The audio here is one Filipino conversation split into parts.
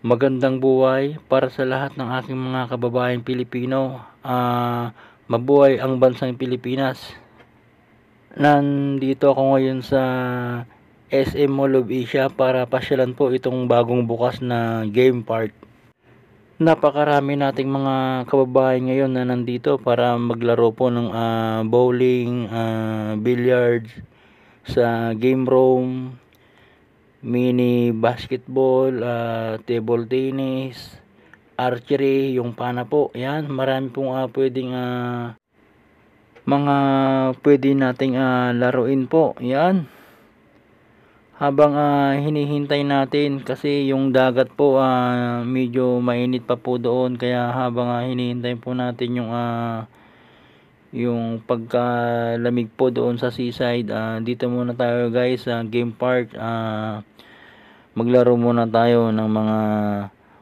Magandang buhay para sa lahat ng aking mga kababayang Pilipino. Mabuhay ang bansang Pilipinas. Nandito ako ngayon sa SM Mall of Asia para pasyalan po itong bagong bukas na game park. Napakarami nating mga kababayan ngayon na nandito para maglaro po ng bowling, billiards, sa game room, mini basketball, table tennis, archery, yung pana po. Yan, marami pong pwedeng mga pwede nating laruin po. Yan. Habang hinihintay natin kasi yung dagat po medyo mainit pa po doon, kaya habang hinihintay po natin yung pagkalamig po doon sa seaside, dito muna tayo guys sa game park. Maglaro muna tayo ng mga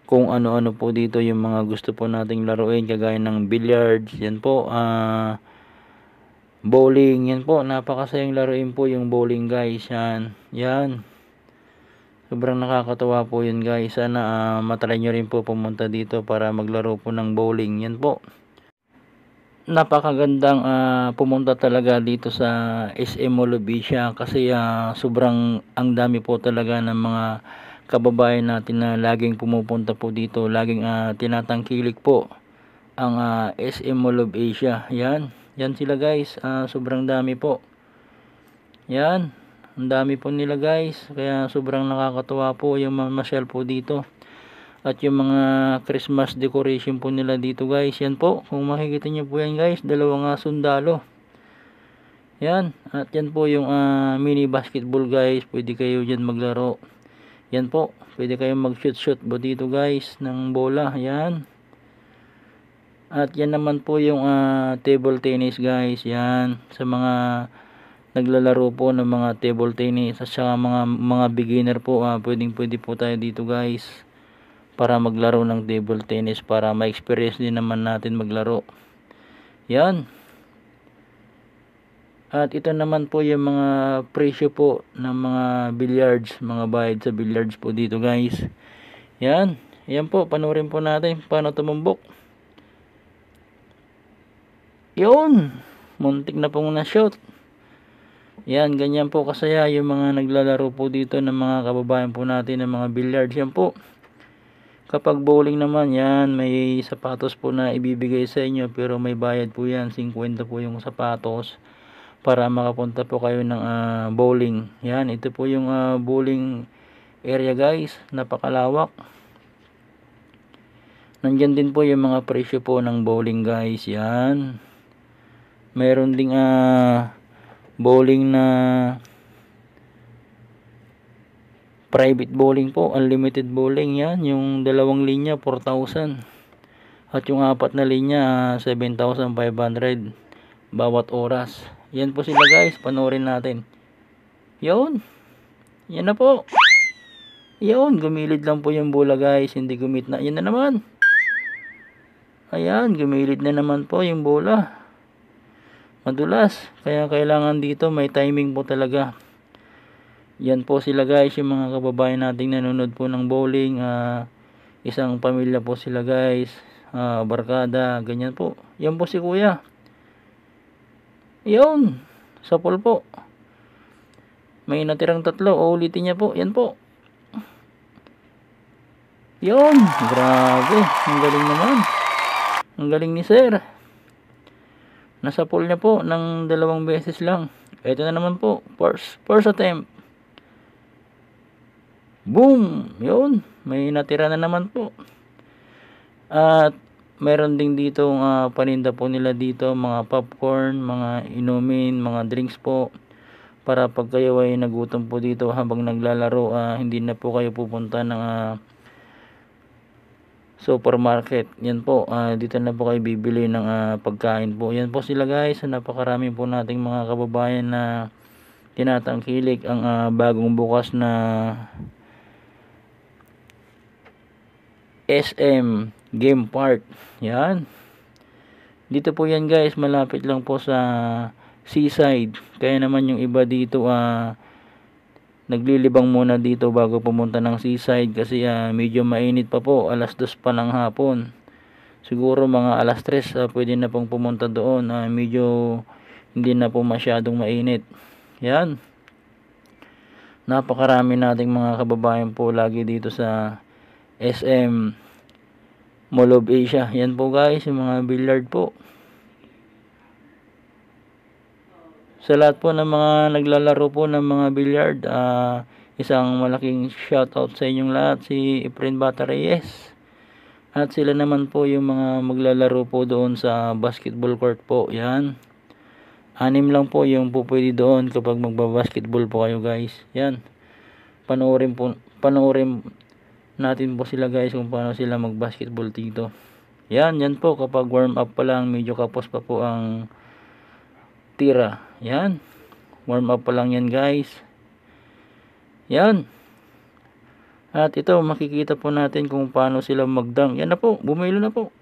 kung ano-ano po dito, yung mga gusto po nating laruin kagaya ng billiards, yan po, bowling, yan po, napakasayang laruin po yung bowling guys. Yan, sobrang nakakatawa po yun guys. Sana matry nyo rin po pumunta dito para maglaro po ng bowling. Yan po, napakagandang pumunta talaga dito sa SM Mall of Asia kasi sobrang ang dami po talaga ng mga kababayan natin na laging pumupunta po dito, laging tinatangkilik po ang SM Mall of Asia. Yan sila guys, sobrang dami po. Yan, ang dami po nila guys, kaya sobrang nakakatuwa po yung mamasyal po dito. At yung mga Christmas decoration po nila dito guys, yan po, kung makikita nyo po yan guys, dalawang sundalo. Yan, at yan po yung mini basketball guys, pwede kayo dyan maglaro. Yan po, pwede kayong mag shoot po dito guys ng bola. Yan. At yan naman po yung table tennis guys. Yan, sa mga naglalaro po ng mga table tennis at saka mga beginner po, pwede po tayo dito guys para maglaro ng table tennis, para ma-experience din naman natin maglaro. Yan. At ito naman po yung mga presyo po ng mga billiards, mga bayad sa billiards po dito guys. Yan po, panoorin po natin paano tumumbok. Yun, muntik na pong na-shoot. Yan, ganyan po kasaya yung mga naglalaro po dito ng mga kababayan po natin ng mga billiards. Yan po. Kapag bowling naman, yan, may sapatos po na ibibigay sa inyo, pero may bayad po yan, 50 po yung sapatos para makapunta po kayo ng bowling. Yan, ito po yung bowling area guys, napakalawak. Nandyan din po yung mga presyo po ng bowling guys. Yan, meron ding bowling na private bowling po, unlimited bowling. Yan, yung dalawang linya 4,000 at yung apat na linya 7,500 bawat oras. Yan po sila guys, panoorin natin. Yun, yan na po. Yun, gumilid lang po yung bola guys, hindi gumitna. Yan na naman. Ayan, gumilid na naman po yung bola. Madulas, kaya kailangan dito may timing po talaga. Yan po sila guys, yung mga kababayan nating nanonood po ng bowling. Isang pamilya po sila guys, barkada, ganyan po. Yan po si kuya. Yun, sa pool po. May natirang tatlo, ulitin niya po. Yan po. Yun, grabe, ang galing naman. Ang galing ni sir. Nasa pool niya po ng 2 beses lang. Ito na naman po, first attempt. Boom! Yun, may natira na naman po. At meron din dito paninda po nila dito, mga popcorn, mga inumin, mga drinks po, para pag kayo ay nagutom po dito habang naglalaro, hindi na po kayo pupunta ng supermarket. Yan po, dito na po kayo bibili ng pagkain po. Yan po sila guys, napakarami po nating mga kababayan na tinatangkilik ang bagong bukas na SM Game Park. Yan, dito po yan guys, malapit lang po sa seaside. Kaya naman yung iba dito naglilibang muna dito bago pumunta ng seaside kasi medyo mainit pa po, alas 2 pa ng hapon. Siguro mga alas 3 pwede na pong pumunta doon, medyo hindi na po masyadong mainit. Yan, napakarami nating mga kababayan po lagi dito sa SM Mall of Asia. Yan po guys, yung mga billiard po. Sa lahat po ng mga naglalaro po ng mga billiard, isang malaking shoutout sa inyong lahat, si Efren Bata Reyes. At sila naman po yung mga maglalaro po doon sa basketball court po. Yan, 6 lang po yung po pwede doon kapag magbabasketball po kayo guys. Yan, panoorin natin po sila guys kung paano sila magbasketball dito. Yan po kapag warm up pa lang, medyo kapos pa po ang tira. Yan, warm up pa lang yan guys. Yan, at ito makikita po natin kung paano sila magdang. Yan na po, bumilo na po.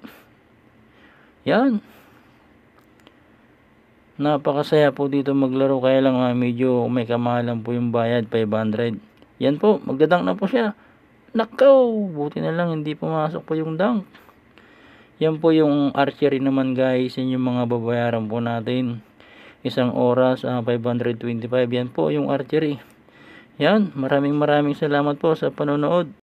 Yan, napakasaya po dito maglaro, kaya lang medyo may kamahalan po yung bayad, 500. Yan po, magdadang na po siya. Nakaw, buti na lang hindi pumasok po yung dunk. Yan po yung archery naman guys, yun yung mga babayaran po natin. Isang oras 525. Yan po yung archery. Yan, maraming salamat po sa panonood.